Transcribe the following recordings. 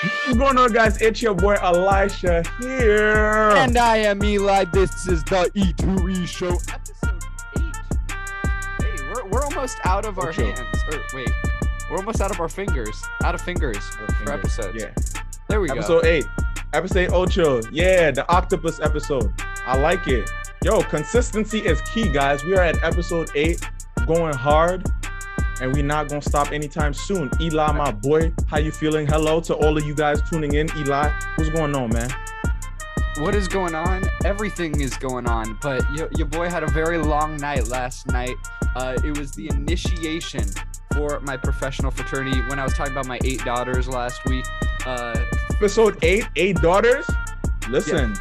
What's going on, guys? It's your boy Elischa here. And I am Eli. This is the E2E Show, episode 8. Hey, we're almost out of our hands. Or wait, we're almost out of our fingers. Out of fingers for episodes. Yeah. There we go. Episode 8. Episode Ocho. Yeah, the octopus episode. I like it. Yo, consistency is key, guys. We are at episode 8, going hard. And we're not going to stop anytime soon. Eli, my boy, how you feeling? Hello to all of you guys tuning in. Eli, what's going on, man? What is going on? Everything is going on. But your boy had a very long night last night. It was the initiation for my professional fraternity when I was talking about my 8 daughters last week. Episode 8, 8 daughters? Listen,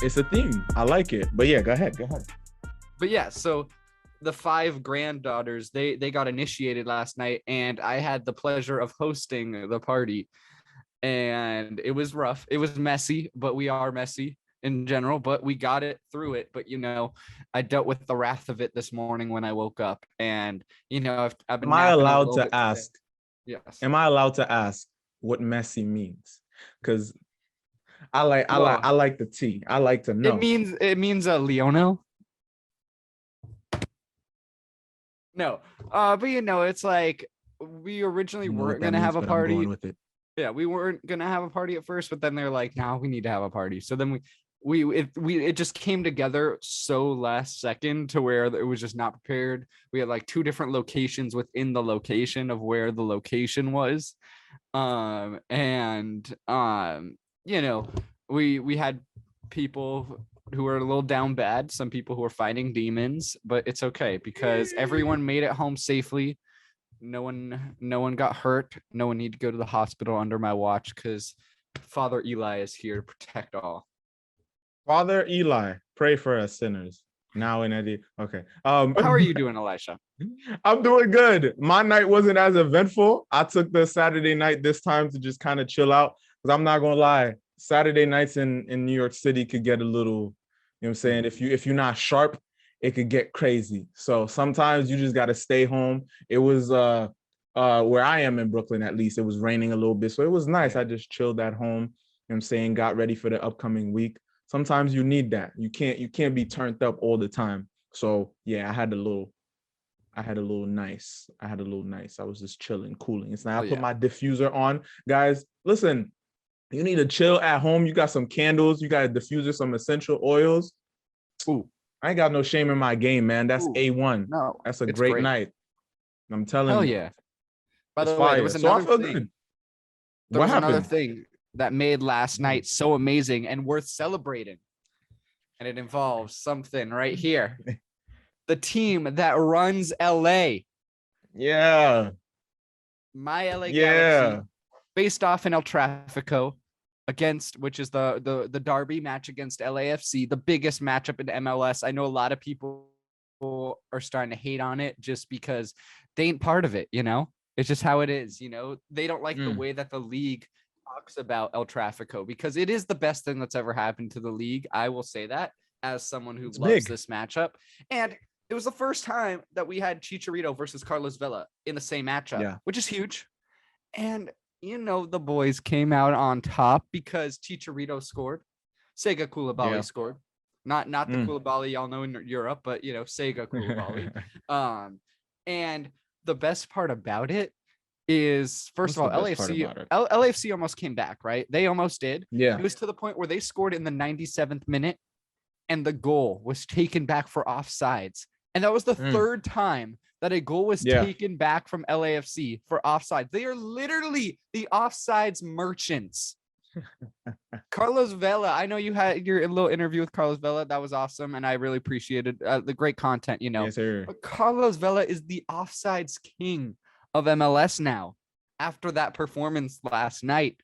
It's a theme. I like it. But yeah, go ahead. But yeah, so the 5 granddaughters, they got initiated last night, and I had the pleasure of hosting the party, and it was rough. It was messy, but we are messy in general, but we got it through it. But I dealt with the wrath of it this morning when I woke up, and I've been. Am I allowed to ask? Yes. Am I allowed to ask what messy means? Because I like the tea. I like to know. It means Leono. No, but it's like we originally weren't gonna have a party. Yeah, we weren't gonna have a party at first, but then they're like, "No, we need to have a party." So then it just came together so last second to where it was just not prepared. We had like 2 different locations within the location of where the location was, we had people who are a little down bad, some people who are fighting demons, but it's okay because everyone made it home safely. No one got hurt. No one need to go to the hospital under my watch because Father Eli is here to protect all. Father Eli, pray for us sinners now and at the okay. How are you doing, Elischa? I'm doing good. My night wasn't as eventful. I took the Saturday night this time to just kind of chill out because I'm not gonna lie. Saturday nights in New York City could get a little, you know what I'm saying? If you're not sharp, it could get crazy. So sometimes you just got to stay home. It was where I am in Brooklyn, at least, it was raining a little bit. So it was nice. I just chilled at home, you know what I'm saying? Got ready for the upcoming week. Sometimes you need that. You can't be turned up all the time. So yeah, I had a little nice. I was just chilling, cooling. It's now I put my diffuser on. Guys, listen. You need to chill at home. You got some candles. You got a diffuser, some essential oils. Ooh, I ain't got no shame in my game, man. That's A1. No, that's a great night. I'm telling you. Hell yeah. By the way, there was another thing. There was another thing that made last night so amazing and worth celebrating. And it involves something right here. The team that runs LA. Yeah. My LA Galaxy, based off in El Trafico, which is the derby match against LAFC, the biggest matchup in MLS. I know a lot of people are starting to hate on it just because they ain't part of it, It's just how it is, They don't like the way that the league talks about El Trafico because it is the best thing that's ever happened to the league. I will say that as someone who loves this matchup. And it was the first time that we had Chicharito versus Carlos Vela in the same matchup, which is huge. And the boys came out on top because Chicharito scored. Sega Koulibaly scored. Not the Koulibaly y'all know in Europe, but Sega Koulibaly. And the best part about it is, first of all, LAFC almost came back, right? They almost did. Yeah. It was to the point where they scored in the 97th minute and the goal was taken back for offsides. And that was the third time that a goal was taken back from LAFC for offsides. They are literally the offsides merchants. Carlos Vela, I know you had your little interview with Carlos Vela. That was awesome. And I really appreciated the great content, Yes, sir. But Carlos Vela is the offsides king of MLS now after that performance last night.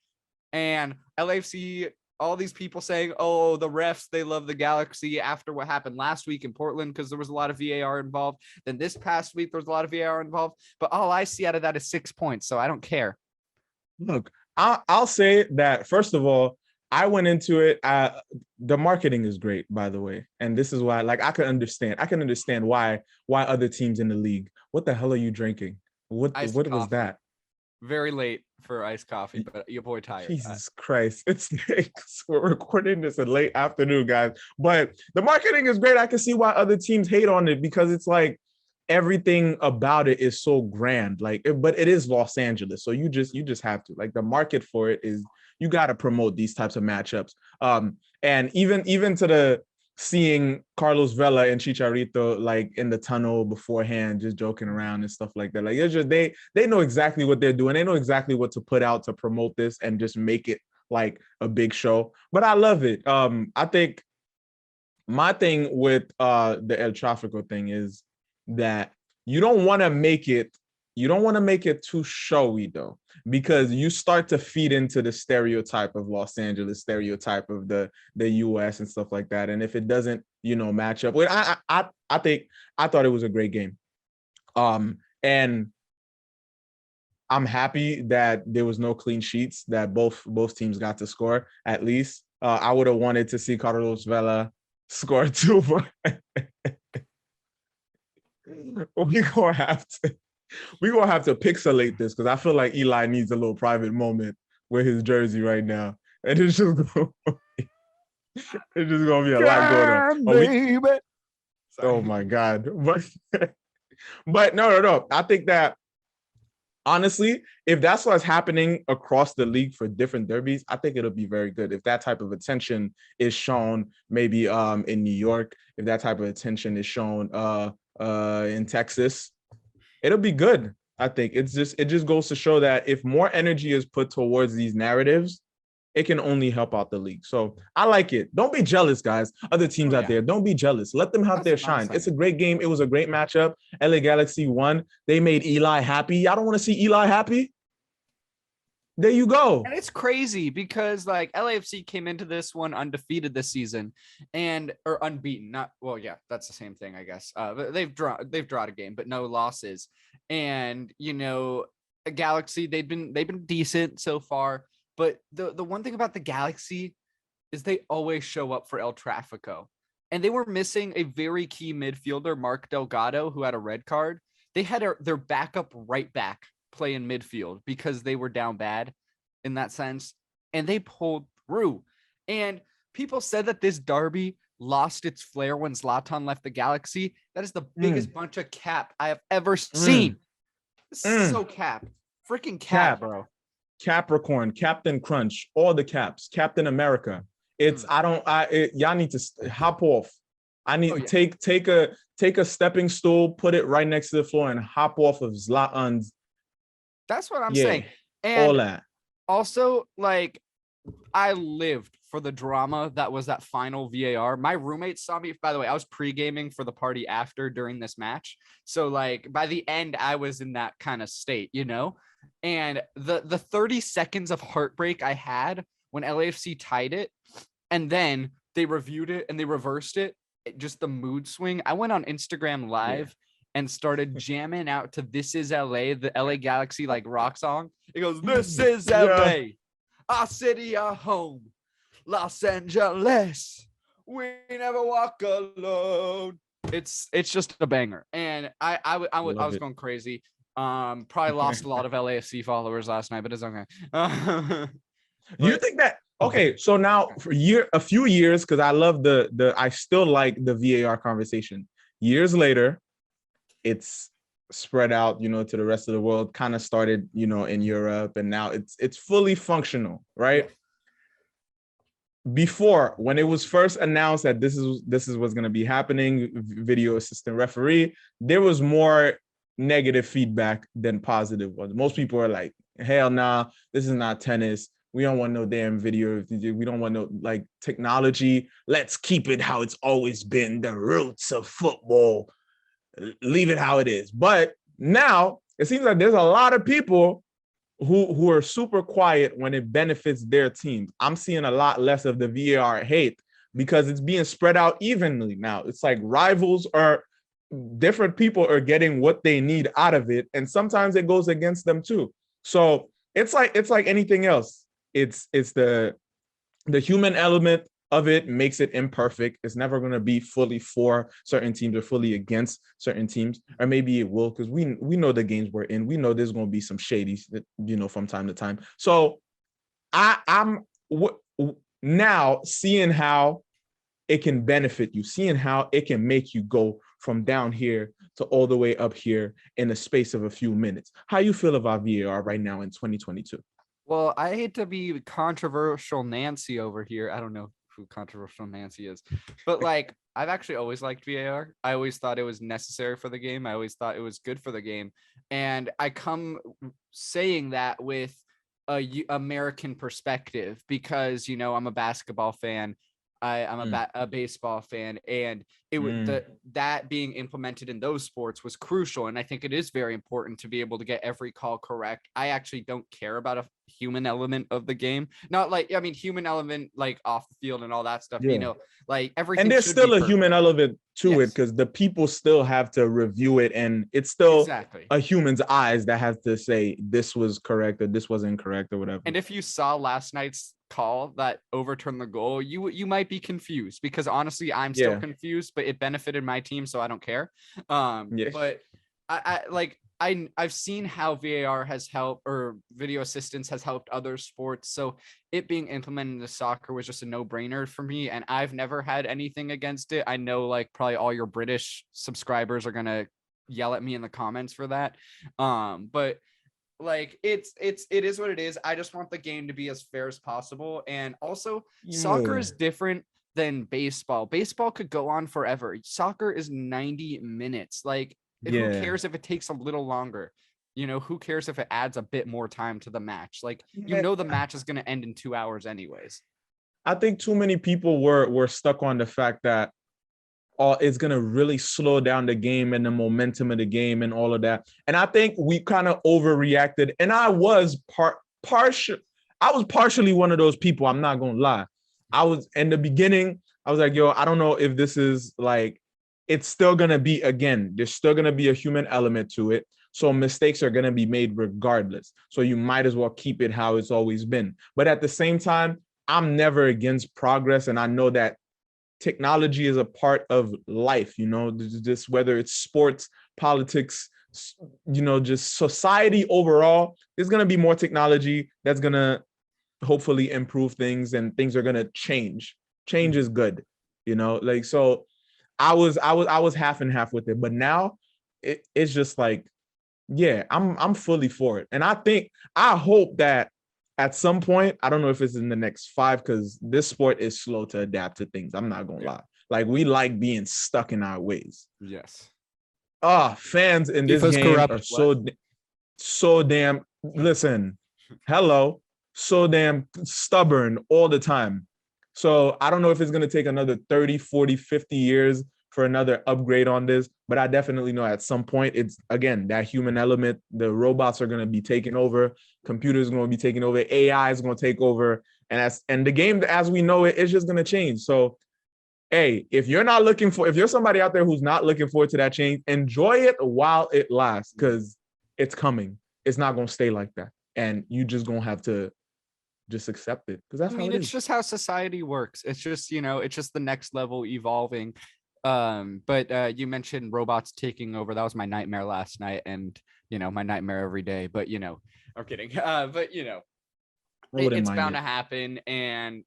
And LAFC, all these people saying, oh, the refs, they love the Galaxy after what happened last week in Portland because there was a lot of VAR involved. Then this past week, there was a lot of VAR involved. But all I see out of that is 6 points, so I don't care. Look, I'll say that, first of all, I went into it. The marketing is great, by the way. And this is why, I can understand why other teams in the league. What the hell are you drinking? What was that? very late for iced coffee, but your boy tired. Jesus Christ. It's like, we're recording this in late afternoon, guys. But the marketing is great. I can see why other teams hate on it because it's like everything about it is so grand. Like, but it is Los Angeles. So you just have to. Like, the market for it is you got to promote these types of matchups. And even to the seeing Carlos Vela and Chicharito like in the tunnel beforehand, just joking around and stuff like that. Like, it's just they know exactly what they're doing. They know exactly what to put out to promote this and just make it like a big show. But I love it. I think my thing with the El Trafico thing is that you don't want to make it too showy though, because you start to feed into the stereotype of Los Angeles, stereotype of the US and stuff like that. And if it doesn't, match up, well, I thought it was a great game. And I'm happy that there was no clean sheets, that both teams got to score at least. I would have wanted to see Carlos Vela score too, but we're gonna have to pixelate this because I feel like Eli needs a little private moment with his jersey right now, and it's just gonna be a lot going on. Oh my God! But no. I think that honestly, if that's what's happening across the league for different derbies, I think it'll be very good. If that type of attention is shown, maybe in New York, if that type of attention is shown in Texas, it'll be good. I think it just goes to show that if more energy is put towards these narratives, it can only help out the league. So I like it. Don't be jealous, guys. Other teams out there, don't be jealous. Let them have their shine. It's a great game. It was a great matchup. LA Galaxy won. They made Eli happy. Y'all don't want to see Eli happy? There you go. And it's crazy because like LAFC came into this one undefeated this season or unbeaten. That's the same thing, I guess. They've drawn a game, but no losses. And Galaxy, they've been decent so far. But the one thing about the Galaxy is they always show up for El Trafico. And they were missing a very key midfielder, Mark Delgado, who had a red card. They had their backup right back play in midfield because they were down bad in that sense. And they pulled through. And people said that this derby lost its flair when Zlatan left the Galaxy. That is the biggest bunch of cap I have ever seen. This is so cap. Freaking cap, bro. Capricorn, Captain Crunch, all the caps, Captain America. It's y'all need to hop off. I need to take a stepping stool, put it right next to the floor, and hop off of Zlatan's. That's what I'm saying. And all that. Also, like, I lived for the drama that was that final VAR. My roommate saw me. By the way, I was pre-gaming for the party after during this match. So like by the end, I was in that kind of state, And the 30 seconds of heartbreak I had when LAFC tied it, and then they reviewed it and they reversed it, just the mood swing. I went on Instagram Live and started jamming out to "This Is LA," the LA Galaxy like rock song. It goes, "This is LA, our city, our home, Los Angeles. We never walk alone." It's just a banger, and I was going crazy. Probably lost a lot of LAFC followers last night, but it's okay. Do you think that? Okay, so now for a few years, because I love I still like the VAR conversation. Years later, it's spread out, to the rest of the world. Kind of started, in Europe, and now it's fully functional, right? Before, when it was first announced that this is what's going to be happening, video assistant referee, there was more negative feedback than positive ones. Most people are like, hell nah, this is not tennis. We don't want no damn video. We don't want no like technology. Let's keep it how it's always been, the roots of football. Leave it how it is. But now it seems like there's a lot of people who are super quiet when it benefits their teams. I'm seeing a lot less of the VAR hate because it's being spread out evenly now. It's like different people are getting what they need out of it, and sometimes it goes against them too. So it's like anything else. It's the human element of it makes it imperfect. It's never going to be fully for certain teams or fully against certain teams, or maybe it will, because we know the games we're in. We know there's going to be some shadies that, from time to time. So I'm now seeing how it can benefit you, seeing how it can make you go from down here to all the way up here in the space of a few minutes. How you feel about VAR right now in 2022? Well, I hate to be controversial Nancy over here. I don't know who controversial Nancy is, but like, I've actually always liked VAR. I always thought it was necessary for the game. I always thought it was good for the game. And I come saying that with a American perspective because, I'm a basketball fan. I'm a baseball fan, and it would that being implemented in those sports was crucial. And I think it is very important to be able to get every call correct. I actually don't care about a human element of the game. Not like, human element, like off the field and all that stuff, like everything. And there's still a human element to it, because the people still have to review it. And it's still a human's eyes that has to say this was correct or this was incorrect or whatever. And if you saw last night's call that overturned the goal, you might be confused, because honestly, I'm still confused, but it benefited my team, so I don't care. But I've seen how VAR has helped, or video assistance has helped other sports. So it being implemented into soccer was just a no-brainer for me. And I've never had anything against it. I know like probably all your British subscribers are going to yell at me in the comments for that. But like it is what it is. I just want the game to be as fair as possible. And also soccer is different than baseball. Baseball could go on forever. Soccer is 90 minutes. Like, who cares if it takes a little longer? Who cares if it adds a bit more time to the match? Like, the match is going to end in 2 hours anyways. I think too many people were stuck on the fact that it's going to really slow down the game and the momentum of the game and all of that. And I think we kind of overreacted. And I was partially one of those people. I'm not going to lie. I was in the beginning. I was like, yo, I don't know if this is like, it's still going to be, again, there's still going to be a human element to it. So mistakes are going to be made regardless. So you might as well keep it how it's always been. But at the same time, I'm never against progress. And I know that technology is a part of life, just whether it's sports, politics, just society overall. There's going to be more technology that's going to hopefully improve things, and things are going to change. Change is good, like, so I was half and half with it, but now it's just like, I'm fully for it. And I hope that at some point, I don't know if it's in the next 5, because this sport is slow to adapt to things. I'm not going to lie. Like, we like being stuck in our ways. Yes. Fans in this game are so damn, listen, hello, so damn stubborn all the time. So I don't know if it's going to take another 30, 40, 50 years for another upgrade on this, but I definitely know at some point it's, again, that human element. The robots are going to be taking over. Computers are going to be taking over. AI is going to take over. And the game as we know it is just going to change. So, hey, if you're somebody out there who's not looking forward to that change, enjoy it while it lasts, because it's coming. It's not going to stay like that. And you just going to have to just accept it, because that's how it is. It's just how society works. It's just, it's just the next level evolving. But you mentioned robots taking over. That was my nightmare last night, and my nightmare every day. But I'm kidding. But it's bound to happen, and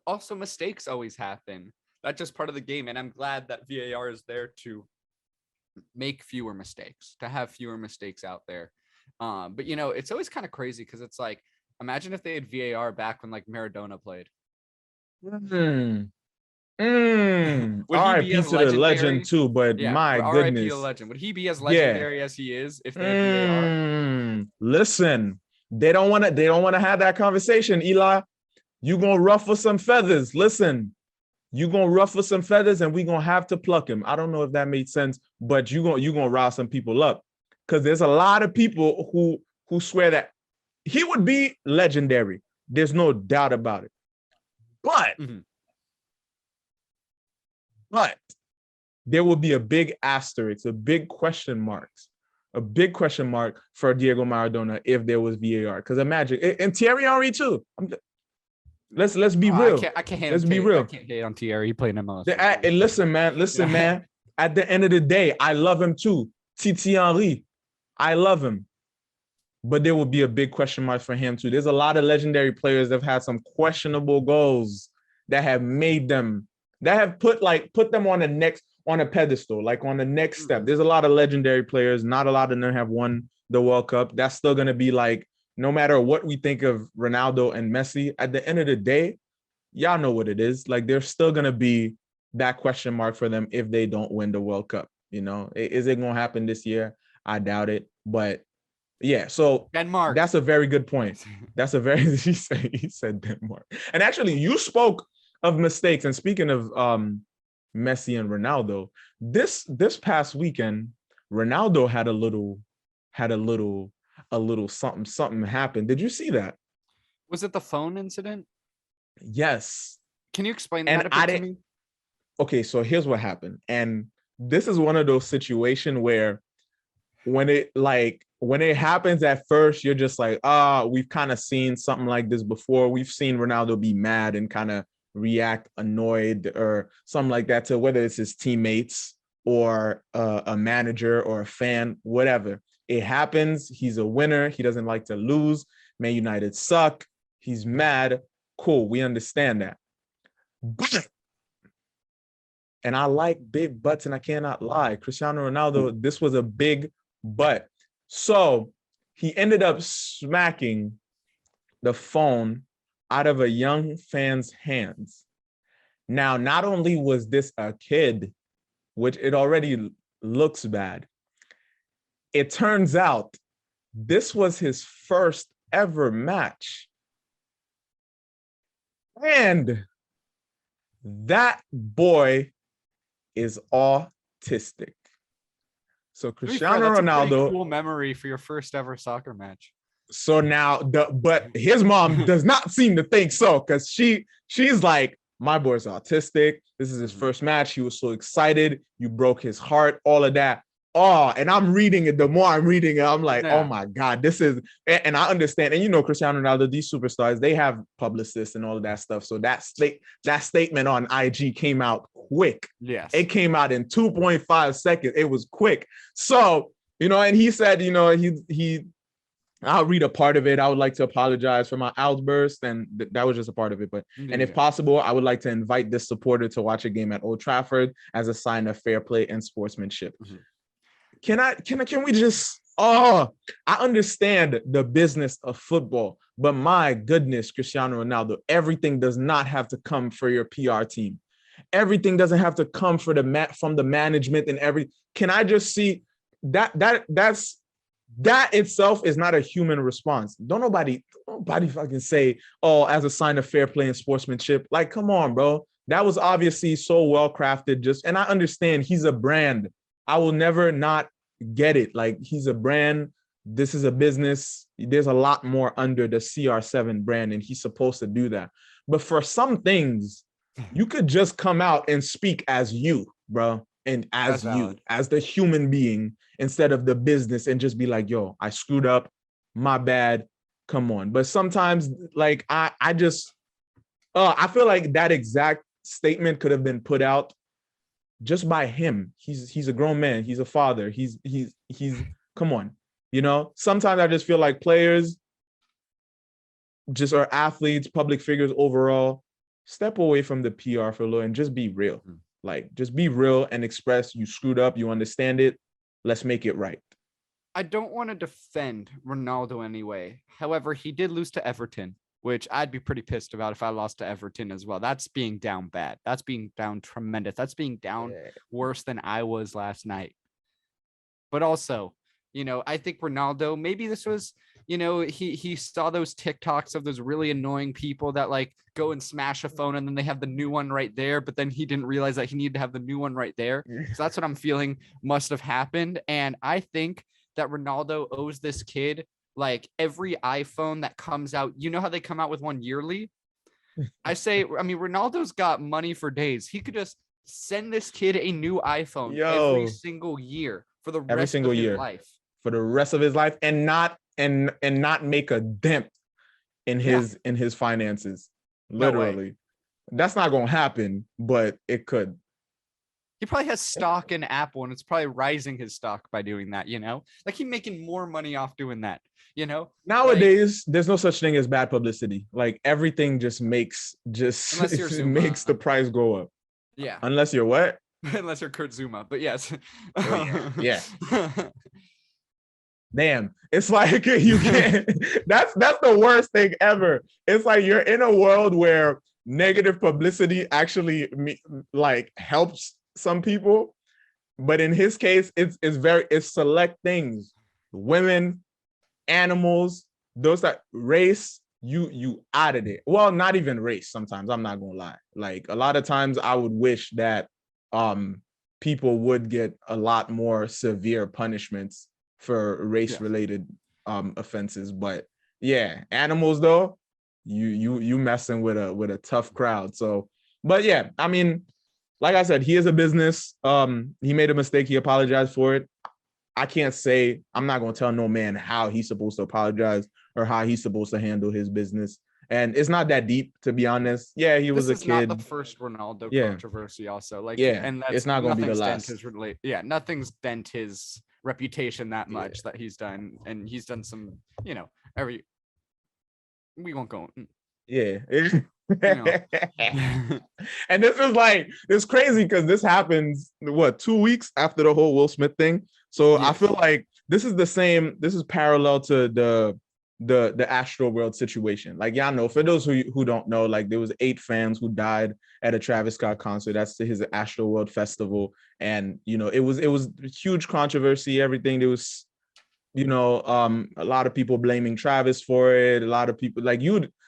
also mistakes always happen. That's just part of the game, and I'm glad that VAR is there to make fewer mistakes, to have fewer mistakes out there. But it's always kind of crazy, because it's like, imagine if they had VAR back when like Maradona played. R.I.P. to the legend too, but my goodness. R.I.P. a legend. Would he be as legendary as he is if they had VAR? Listen, they don't want to have that conversation, Eli. You gonna ruffle some feathers. Listen, you gonna ruffle some feathers, and we gonna have to pluck him. I don't know if that made sense, but you gonna rile some people up, because there's a lot of people who swear that he would be legendary. There's no doubt about it. But there will be a big asterisk, a big question mark for Diego Maradona if there was VAR. Because imagine, and Thierry Henry too. Let's be real. I can't hate let's on be real. I can't hate on Thierry. He played in MLS. And listen, man. At the end of the day, I love him too. Titi Henry, I love him. But there will be a big question mark for him too. There's a lot of legendary players that have had some questionable goals that have made them, that have put them on a pedestal, like on the next step. There's a lot of legendary players. Not a lot of them have won the World Cup. That's still going to be like, no matter what we think of Ronaldo and Messi, at the end of the day, y'all know what it is. Like, there's still going to be that question mark for them if they don't win the World Cup. You know, is it going to happen this year? I doubt it. But yeah, so Denmark. That's a very good point. He said Denmark. And actually, you spoke of mistakes. And speaking of Messi and Ronaldo, this past weekend, Ronaldo had a little something happened. Did you see that? Was it the phone incident? Yes. Can you explain that a bit to me? Okay, so here's what happened. And this is one of those situations where when it happens at first, you're just like, we've kind of seen something like this before. We've seen Ronaldo be mad and kind of react annoyed or something like that to whether it's his teammates or a manager or a fan, whatever. It happens. He's a winner. He doesn't like to lose. Man United suck. He's mad. Cool. We understand that. But, and I like big butts and I cannot lie. Cristiano Ronaldo, this was a big but. So he ended up smacking the phone out of a young fan's hands. Now, not only was this a kid, which it already looks bad, it turns out this was his first ever match. And that boy is autistic. So Cristiano Ronaldo, a pretty cool memory for your first ever soccer match. So now, but his mom does not seem to think so, because she's like, my boy's autistic. This is his first match. He was so excited. You broke his heart. All of that. Oh, and I'm reading it. The more I'm reading it, I'm like, oh my God, this is. And I understand. And you know, Cristiano Ronaldo, these superstars, they have publicists and all of that stuff. So that statement on IG came out quick. Yes, it came out in 2.5 seconds. It was quick. So you know, and he said, you know, he. I'll read a part of it. I would like to apologize for my outburst, and that was just a part of it. But and if possible, I would like to invite this supporter to watch a game at Old Trafford as a sign of fair play and sportsmanship. Mm-hmm. Can we just? Oh, I understand the business of football, but my goodness, Cristiano Ronaldo, everything does not have to come for your PR team. Everything doesn't have to come from the management and every. Can I just see that's. That itself is not a human response. Don't nobody fucking say, oh, as a sign of fair play and sportsmanship. Like, come on, bro. That was obviously so well crafted. And I understand he's a brand. I will never not get it. Like, he's a brand. This is a business. There's a lot more under the CR7 brand, and he's supposed to do that. But for some things, you could just come out and speak as you, bro. And as you, as the human being, instead of the business, and just be like, yo, I screwed up, my bad, come on. But sometimes, like, I feel like that exact statement could have been put out just by him. He's a grown man. He's a father. He's come on. You know, sometimes I just feel like players just are athletes, public figures overall, step away from the PR for a little and just be real. Like, just be real and express you screwed up. You understand it. Let's make it right. I don't want to defend Ronaldo anyway. However, he did lose to Everton, which I'd be pretty pissed about if I lost to Everton as well. That's being down bad. That's being down tremendous. That's being down worse than I was last night. But also, you know, I think Ronaldo, maybe this was, you know, he saw those TikToks of those really annoying people that like go and smash a phone and then they have the new one right there, but then he didn't realize that he needed to have the new one right there. So that's what I'm feeling must have happened. And I think that Ronaldo owes this kid like every iPhone that comes out. You know how they come out with one yearly? I mean, Ronaldo's got money for days. He could just send this kid a new iPhone every single year for the rest of his life. For the rest of his life, and not make a dent in his finances. Literally. That's not gonna happen, but it could. He probably has stock in Apple, and it's probably rising his stock by doing that, Like, he's making more money off doing that, Nowadays, there's no such thing as bad publicity. Like, everything just makes unless you're Zuma. makes the price go up. Yeah. Unless you're what? Unless you're Kurt Zuma, but yes. Yeah. Damn, it's like you can't. That's the worst thing ever. It's like you're in a world where negative publicity actually like helps some people, but in his case, it's select things, women, animals, those that race. You out of it. Well, not even race. Sometimes I'm not gonna lie. Like, a lot of times I would wish that people would get a lot more severe punishments for race-related offenses. But yeah, animals though, you messing with a tough crowd. So, but yeah, I mean, like I said, he is a business. He made a mistake. He apologized for it. I can't say, I'm not gonna tell no man how he's supposed to apologize or how he's supposed to handle his business. And it's not that deep, to be honest. Yeah, he was a kid. This is not the first Ronaldo controversy. Also, like, and that's it's not going to be the last. Nothing's dent his reputation that much that he's done, and he's done some. We won't go. Yeah. And this is like, it's crazy because this happens 2 weeks after the whole Will Smith thing. So I feel like this is parallel to the Astro World situation. Like, y'all know, for those who don't know, like, there was 8 fans who died at a Travis Scott concert. That's his Astro World festival. And, it was huge controversy, everything. There was, a lot of people blaming Travis for it. A lot of people, like,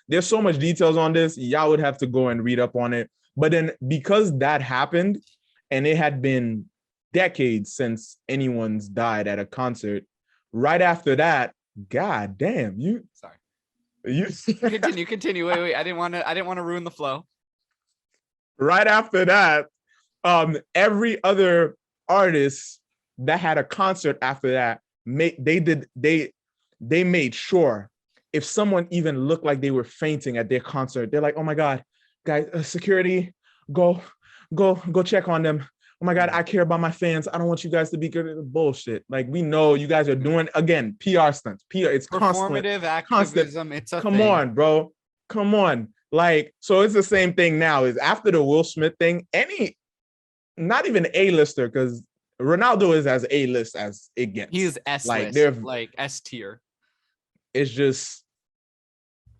there's so much details on this. Y'all would have to go and read up on it. But then, because that happened and it had been decades since anyone's died at a concert, right after that, God damn, sorry. You continue. Wait. I didn't want to ruin the flow. Right after that, every other artist that had a concert after that, they made sure if someone even looked like they were fainting at their concert, they're like, oh my God, guys, security, go check on them. Oh my God, I care about my fans. I don't want you guys to be good at bullshit. Like, we know you guys are doing, again, PR stunts. It's performative activism. It's a Come on, bro. Come on. Like, so it's the same thing now. Is after the Will Smith thing, not even A-lister, because Ronaldo is as A-list as it gets. He's S-list, like S tier. It's just,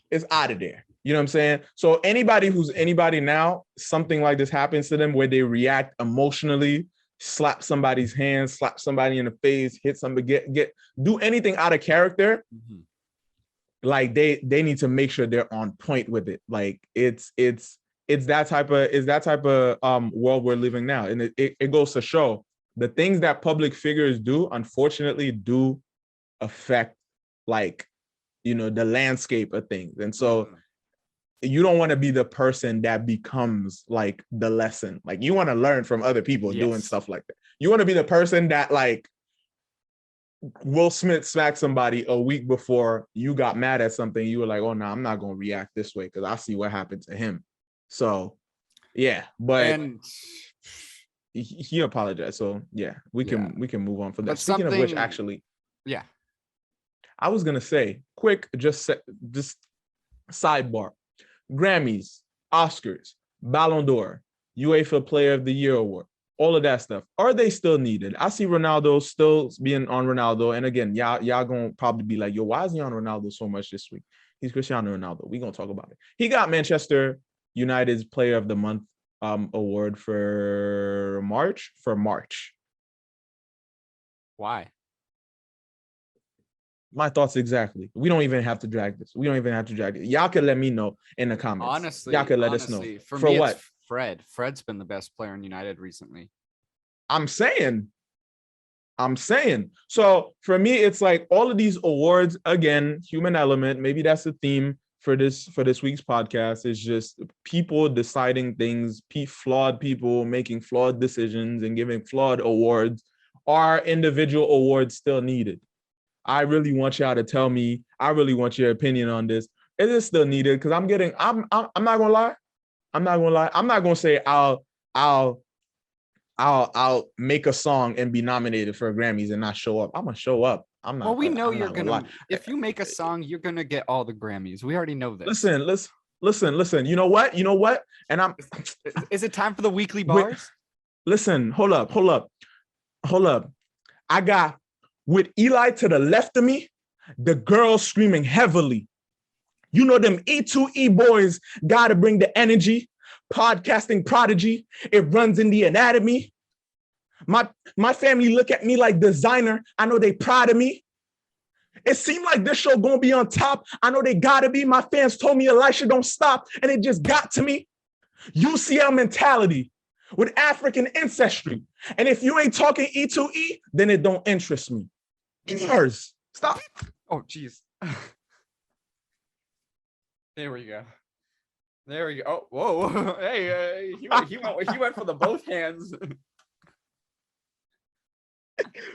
it's out of there. You know what I'm saying? So anybody who's anybody now, something like this happens to them where they react emotionally, slap somebody's hand, slap somebody in the face, hit somebody, do anything out of character. Mm-hmm. Like, they need to make sure they're on point with it. Like, it's that type of world we're living now. And it goes to show the things that public figures do, unfortunately, do affect, like, the landscape of things. And so you don't want to be the person that becomes like the lesson. Like, you want to learn from other people doing stuff like that. You want to be the person that, like, Will Smith smacked somebody a week before you got mad at something. You were like, oh no, I'm not going to react this way because I see what happened to him. So yeah, but he apologized. So yeah, we can move on from that. Speaking of which, actually, I was gonna say quick, just sidebar. Grammys, Oscars, Ballon d'Or, UEFA Player of the Year award, all of that stuff. Are they still needed? I see Ronaldo still being on Ronaldo. And again, y'all gonna probably be like, yo, why is he on Ronaldo so much this week? He's Cristiano Ronaldo. We're gonna talk about it. He got Manchester United's Player of the Month award for March. Why? My thoughts exactly. We don't even have to drag this. Y'all could let me know in the comments. Honestly, y'all could let us know. For me, what? It's Fred. Fred's been the best player in United recently. I'm saying. So for me, it's like all of these awards, again, human element. Maybe that's the theme for this week's podcast, is just people deciding things, flawed people making flawed decisions and giving flawed awards. Are individual awards still needed? I really want y'all to tell me. I really want your opinion on this. It is still needed because I'm not gonna lie. I'm not gonna lie. I'm not gonna say I'll make a song and be nominated for Grammys and not show up. I'm gonna show up. I'm not. Well, we know I'm you're not gonna. lie. If you make a song, you're gonna get all the Grammys. We already know this. Listen. You know what? And I'm. Is it time for the weekly bars? Listen. Hold up. I got with Eli to the left of me, the girls screaming heavily. You know them E2E boys gotta bring the energy. Podcasting prodigy. It runs in the anatomy. My family look at me like designer. I know they proud of me. It seemed like this show gonna be on top. I know they gotta be. My fans told me Elischa don't stop, and it just got to me. UCL mentality with African ancestry. And if you ain't talking E2E, then it don't interest me. Yours. Stop. Oh, jeez. There we go. Oh, whoa. Hey, he went for the both hands.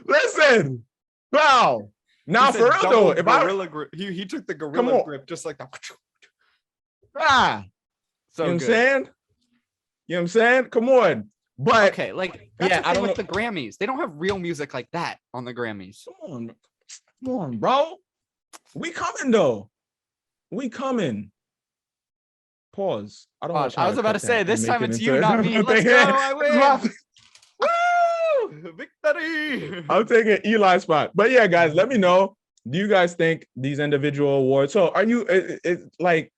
Listen. Wow. Now for real though, if gorilla grip, he took the gorilla grip just like that. So you know what I'm saying? You know what I'm saying? Come on. But okay, like that's the thing with the Grammys. They don't have real music like that on the Grammys. Come on, bro. We coming though. We coming. Pause. I was about to say this time it's you, not me. Let's go. I win. Woo! Victory. I'm taking Eli's spot. But yeah, guys, let me know. Do you guys think these individual awards? So are you like?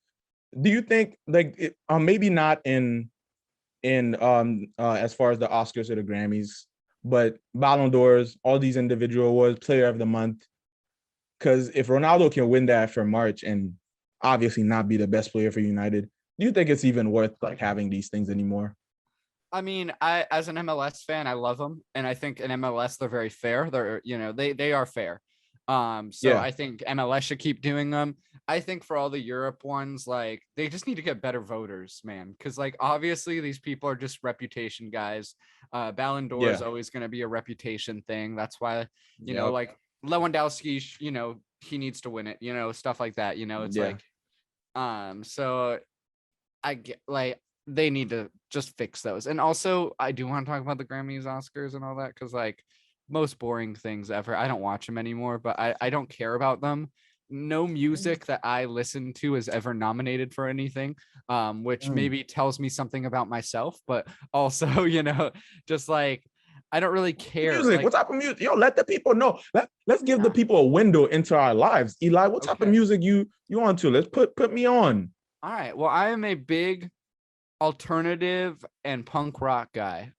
Do you think like maybe not in as far as the Oscars or the Grammys, but Ballon d'Ors, all these individual awards, Player of the Month? Because if Ronaldo can win that for March and obviously not be the best player for United, do you think it's even worth like having these things anymore? I mean, as an MLS fan, I love them, and I think in MLS they're very fair. They're they are fair. I think MLS should keep doing them. I think for all the Europe ones, like they just need to get better voters, man. Because like obviously these people are just reputation guys. Ballon d'Or is always going to be a reputation thing. That's why you know like Lewandowski, he needs to win it. Stuff like that. It's like, so I get like they need to just fix those. And also, I do want to talk about the Grammys, Oscars, and all that because like most boring things ever. I don't watch them anymore, but I don't care about them. No music that I listen to is ever nominated for anything, which maybe tells me something about myself, but also, just like I don't really care. Music, what type of music? Yo, let the people know. Let's give the people a window into our lives. Eli, what type of music you on to? Let's put me on. All right. Well, I am a big alternative and punk rock guy,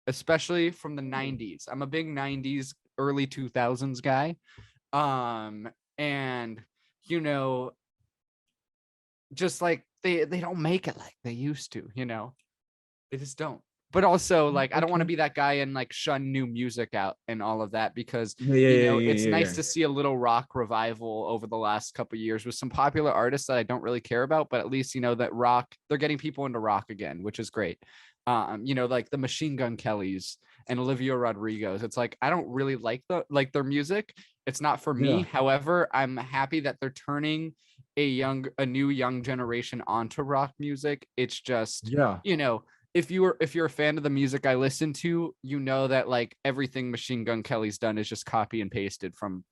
especially from the 90s. I'm a big 90s, early 2000s guy. And just like they don't make it like they used to, they just don't. But also like I don't want to be that guy and like shun new music out and all of that because it's nice to see a little rock revival over the last couple of years with some popular artists that I don't really care about, but at least that rock, they're getting people into rock again, which is great. Like the Machine Gun Kellys and Olivia Rodrigo's. It's like I don't really like their music. It's not for me. However, I'm happy that they're turning a new young generation onto rock music. It's just if you're a fan of the music I listen to, that like everything Machine Gun Kelly's done is just copy and pasted from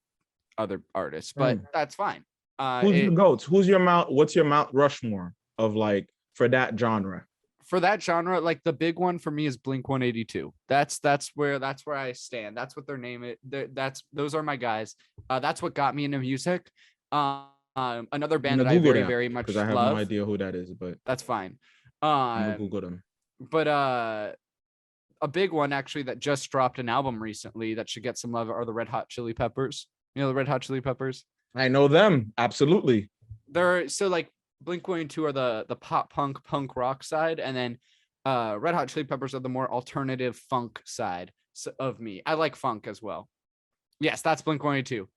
other artists, but that's fine. Who's your GOATs? What's your Mount Rushmore of like for that genre? For that genre, like the big one for me is Blink-182. That's where I stand. That's what their name is. Those are my guys. That's what got me into music. Another band that I very much love. I have no idea who that is, but that's fine. I'm gonna Google them. But a big one actually that just dropped an album recently that should get some love are the Red Hot Chili Peppers. The Red Hot Chili Peppers? I know them. Absolutely. They're so like Blink-182 are the pop punk rock side, and then Red Hot Chili Peppers are the more alternative funk side of me. I like funk as well. Yes, that's Blink-182.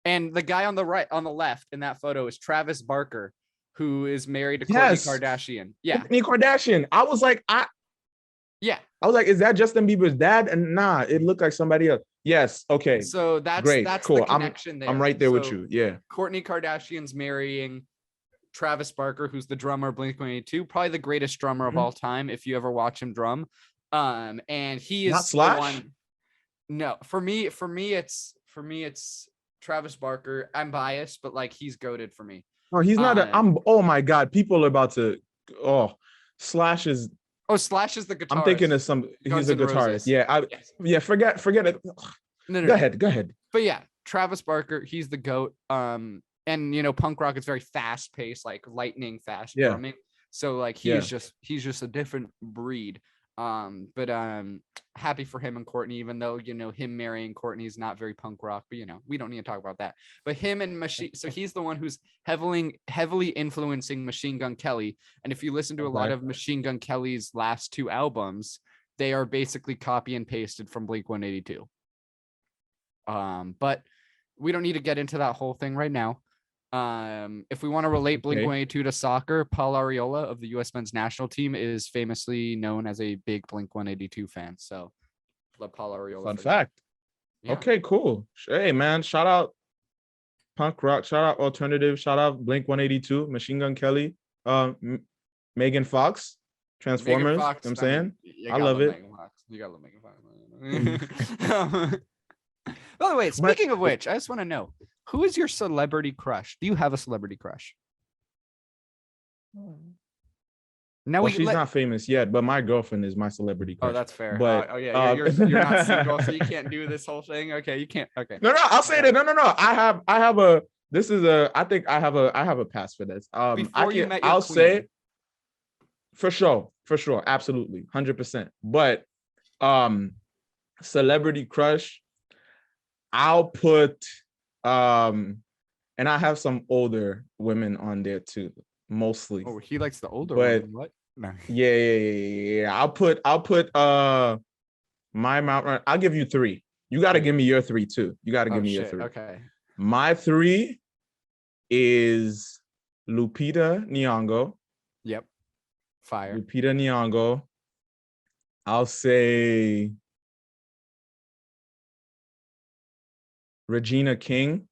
And the guy on the left in that photo is Travis Barker, who is married to Kourtney Kardashian. Yeah. Kourtney Kardashian. I was like, is that Justin Bieber's dad? And nah, it looked like somebody else. Yes. Okay. So that's great. That's cool. the connection there. I'm right there with you. Yeah. Kourtney Kardashian's marrying Travis Barker, who's the drummer of Blink-182, probably the greatest drummer of all time if you ever watch him drum. And he is not Slash. No, for me it's Travis Barker. I'm biased, but like he's goated for me. Oh, he's not. Oh my God, people are about to. Oh, Slash is. Oh, Slash is the guitarist. I'm thinking of some. He's a guitarist. Roses. Yeah, yeah. Forget it. No. Go ahead. But yeah, Travis Barker, he's the goat. And punk rock is very fast paced, like lightning fast drumming. So like he's just a different breed. But happy for him and Courtney, even though him marrying Courtney is not very punk rock, but we don't need to talk about that. But him and Machine, so he's the one who's heavily influencing Machine Gun Kelly. And if you listen to a lot of Machine Gun Kelly's last 2 albums, they are basically copy and pasted from Blink-182. But we don't need to get into that whole thing right now. If we want to relate Blink-182 to soccer, Paul Arriola of the U.S. men's national team is famously known as a big Blink-182 fan. So, let Paul Arriola. Fun fact. Yeah. Okay, cool. Hey, man, shout out punk rock, shout out alternative, shout out Blink-182, Machine Gun Kelly, Megan Fox, Transformers. Megan Fox, you know what I'm saying? I love it. You gotta love Megan Fox. By the way, speaking of which, I just want to know, who is your celebrity crush? Do you have a celebrity crush? Now she's not famous yet, but my girlfriend is my celebrity crush. Oh, that's fair. But you're not single, so you can't do this whole thing. Okay, you can't. Okay. No, I'll say that. No. I have a. This is a. I think I have a pass for this. I'll say, for sure, absolutely, 100%. But, celebrity crush, I'll put, and I have some older women on there too, mostly. Oh, he likes the older women. What? No. Yeah. I'll put my Mount. I'll give you 3. You got to give me your 3 too. You got to give me your 3. Okay. My 3 is Lupita Nyong'o. Yep. Fire. Lupita Nyong'o. I'll say Regina King.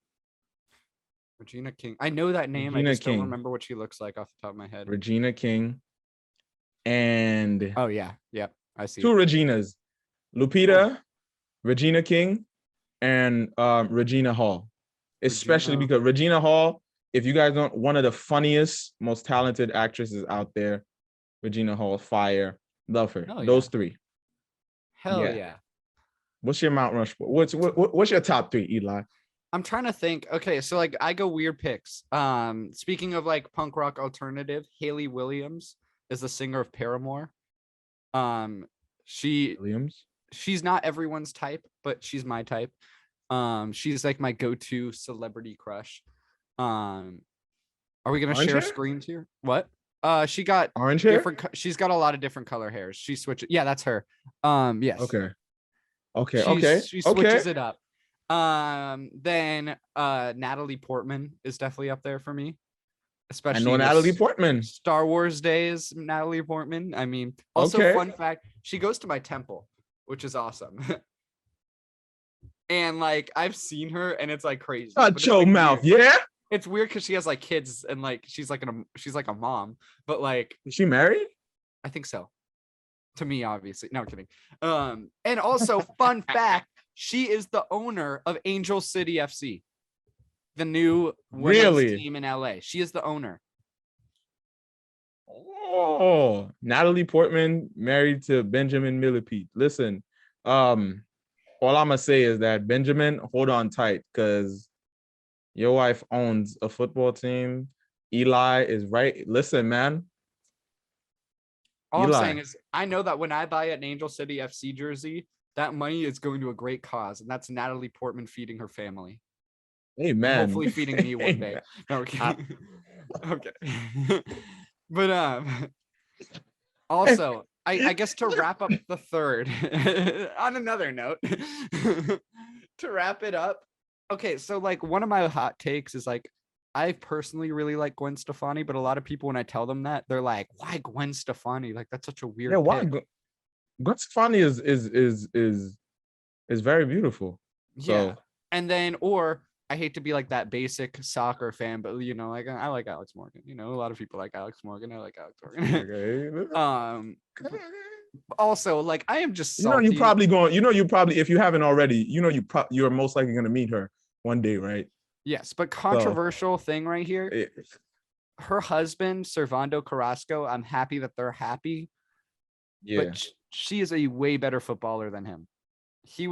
Regina King. I know that name. I just don't remember what she looks like off the top of my head. Regina King. And oh yeah. Yep. I see. 2 Reginas. Lupita, Regina King, and Regina Hall. Especially because Regina Hall, if you guys don't, one of the funniest, most talented actresses out there. Regina Hall, fire. Love her. Those 3. Hell yeah. What's your Mount Rushmore? What's your top 3, Eli? I'm trying to think. Okay, so like I go weird picks. Speaking of like punk rock alternative, Hayley Williams is the singer of Paramore. She's not everyone's type, but she's my type. She's like my go-to celebrity crush. Are we gonna share screens here? What? She got orange hair. She's got a lot of different color hairs. She switches. Yeah, that's her. Yes. Okay. She switches it up. Then Natalie Portman is definitely up there for me. Especially I know Natalie Portman. Star Wars days, Natalie Portman. I mean, also fun fact, she goes to my temple, which is awesome. And like I've seen her and it's like crazy. Joe mouth, yeah. It's weird because she has like kids and like she's like a mom, but like is she married? I think so. To me, obviously. No, I'm kidding. And also, fun fact, she is the owner of Angel City FC, the new women's team in LA. She is the owner. Oh, Natalie Portman married to Benjamin Millipede. Listen, all I'm gonna say is that Benjamin, hold on tight, because your wife owns a football team. Eli is right. Listen, man. All I'm saying is I know that when I buy an Angel City FC jersey, that money is going to a great cause, and that's Natalie Portman feeding her family. Hey, man. Hopefully feeding me one day. No, okay. Okay. But also, I guess to wrap up the third, on another note, to wrap it up, okay, so like one of my hot takes is like, I personally really like Gwen Stefani, but a lot of people, when I tell them that, they're like, "Why Gwen Stefani? Like that's such a weird." Yeah, why? Gwen Stefani is very beautiful. Yeah, so. And then or I hate to be like that basic soccer fan, but you know, like I like Alex Morgan. You know, a lot of people like Alex Morgan. I like Alex Morgan. Okay. Also, like I am just You know, salty. you probably, if you haven't already, you know, you're most likely going to meet her one day, right? Yes, but controversial thing right here. It, Her husband, Servando Carrasco, I'm happy that they're happy. yeah. But she is a way better footballer than him. He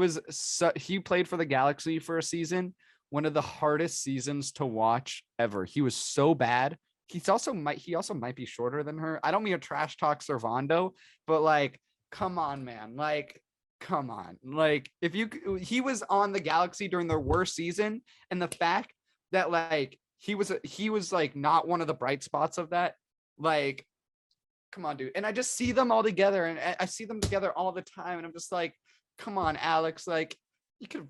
played for the Galaxy for a season, one of the hardest seasons to watch ever. He was so bad. He also might be shorter than her. I don't mean to trash talk Servando, but like, come on, man. Like, come on. Like, he was on the Galaxy during their worst season, and the fact that like he was like not one of the bright spots of that, like, come on, dude. And I just see them all together, and I see them together all the time, and I'm just like, come on, Alex. Like, you could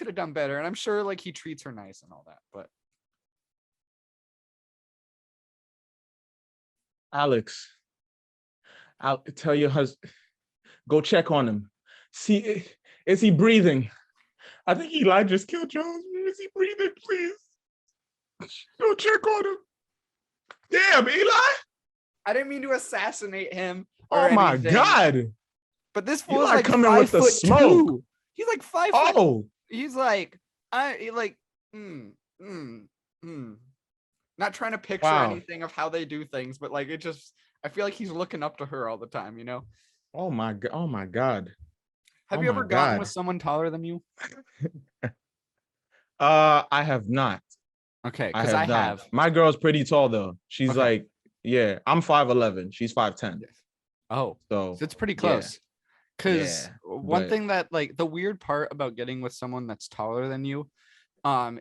have done better. And I'm sure like he treats her nice and all that, but Alex, I'll tell your husband, go check on him. See, is he breathing? I think Eli just killed Jones. Is he breathing? Please go check on him. Damn, Eli. I didn't mean to assassinate him. Oh my anything, God. but this fool is like coming with the smoke. 5'2". He's like 5 foot. Oh, He's like, not trying to picture anything of how they do things, but like I feel like he's looking up to her all the time, you know? Oh my God. Have you ever gotten with someone taller than you? I have not. Okay, because I have. My girl's pretty tall though. She's like, yeah, I'm 5'11". She's 5'10". Oh, so it's pretty close. Because one thing that like the weird part about getting with someone that's taller than you,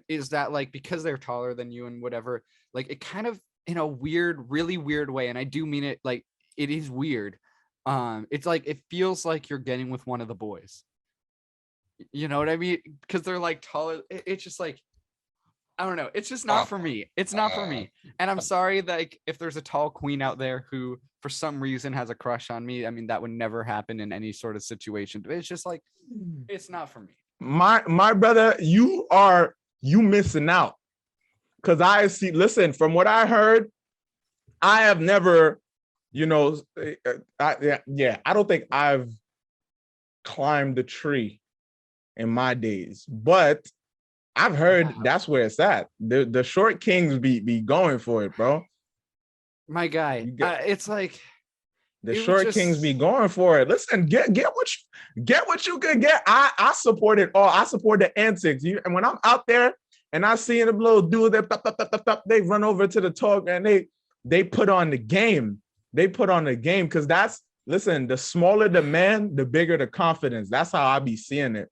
is that like because they're taller than you and whatever, like it kind of in a really weird way, and I do mean it, like it is weird. It's like it feels like you're getting with one of the boys. You know what I mean? Because they're like taller. It's just like, I don't know. It's just not for me. It's not for me. And I'm sorry that like, if there's a tall queen out there who for some reason has a crush on me, I mean, that would never happen in any sort of situation. But it's just like, it's not for me. My brother, you missing out. Because listen, from what I heard, I have never, you know, I don't think I've climbed the tree in my days, but I've heard that's where it's at. The short kings be going for it, bro. My guy, it's like the short kings be going for it. Listen, get what you can get. I support it all. I support the antics. And when I'm out there and I see them little dudes, they run over to the talk and they put on the game. They put on the game because listen, the smaller the man, the bigger the confidence. That's how I be seeing it.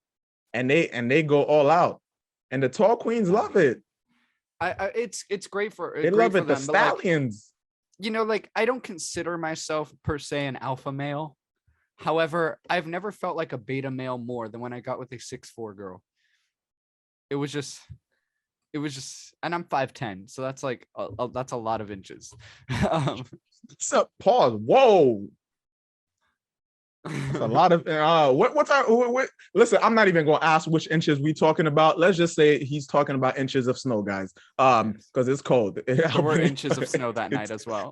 And they go all out. And the tall queens love it. It's great for they love it. The stallions. Like, you know, like I don't consider myself per se an alpha male. However, I've never felt like a beta male more than when I got with a 6'4" girl. It was just, and I'm 5'10", so that's like that's a lot of inches. So pause. Whoa. That's a lot of listen, I'm not even gonna ask which inches we talking about. Let's just say he's talking about inches of snow, guys. Because it's cold. There were inches of snow that night as well.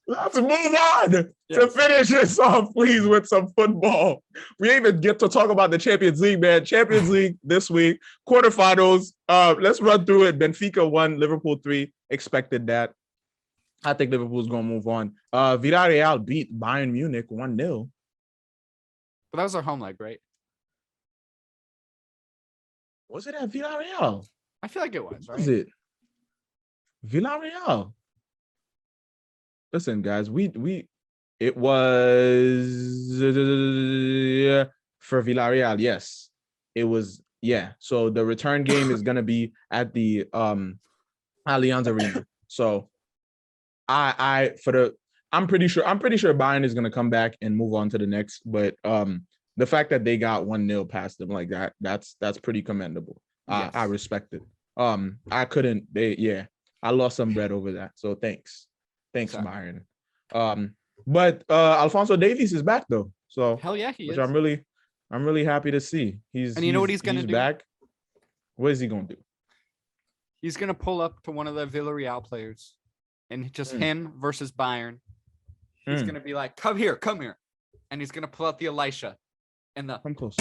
Let's move on to finish this off, please, with some football. We didn't even get to talk about the Champions League, man. Champions League this week, quarterfinals. Let's run through it. Benfica won, Liverpool 3. Expected that. I think Liverpool's going to move on. Villarreal beat Bayern Munich 1-0. But that was our home leg, right? Was it at Villarreal? I feel like it was, right? Was it? Villarreal. Listen, guys, it was for Villarreal. Yes, it was. Yeah. So the return game is gonna be at the Allianz Arena. So I'm pretty sure Bayern is gonna come back and move on to the next. But the fact that they got 1-0 past them like that, that's pretty commendable. Yes. I respect it. I lost some bread over that. So thanks. Thanks, Bayern. But Alphonso Davies is back though. So Hell yeah, he which is. I'm really happy to see. And you know what he's gonna do? Back. What is he gonna do? He's gonna pull up to one of the Villarreal players, and just him versus Bayern. He's gonna be like, come here, and he's gonna pull out the Elischa and the come close.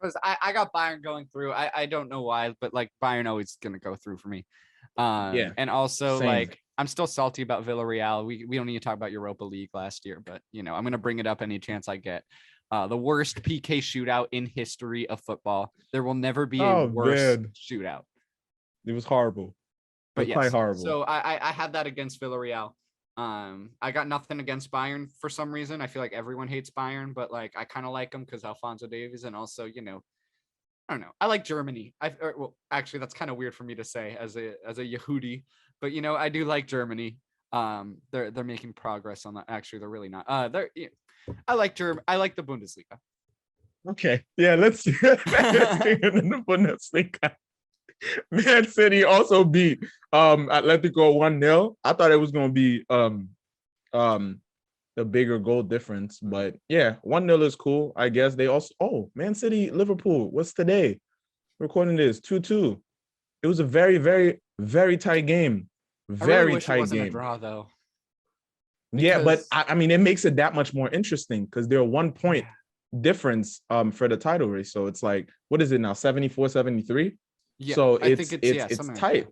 Because I got Bayern going through. I don't know why, but like Bayern always gonna go through for me. And also same. like I'm still salty about Villarreal. We don't need to talk about Europa League last year, but you know I'm gonna bring it up any chance I get. The worst PK shootout in history of football. There will never be a worse shootout. It was horrible. But yes, quite horrible. So I had that against Villarreal. I got nothing against Bayern for some reason. I feel like everyone hates Bayern, but like I kind of like them because Alphonso Davies, and also, you know, I don't know. I like Germany. Well, actually, that's kind of weird for me to say as a Yehudi, but you know, I do like Germany. They're making progress on that. Actually, they're really not. I like I like the Bundesliga. Okay, yeah, let's in the Bundesliga. Man City also beat Atletico 1-0. I thought it was gonna be a bigger goal difference, but yeah, 1-0 is cool. I guess they also Man City Liverpool. What's today? Recording this 2-2. It was a very, very, very tight game. Very wish tight it wasn't game. A draw though. Yeah, but I mean, it makes it that much more interesting because they're 1 point difference for the title race. So it's like, what is it now? 74-73. Yeah, so I think it's tight.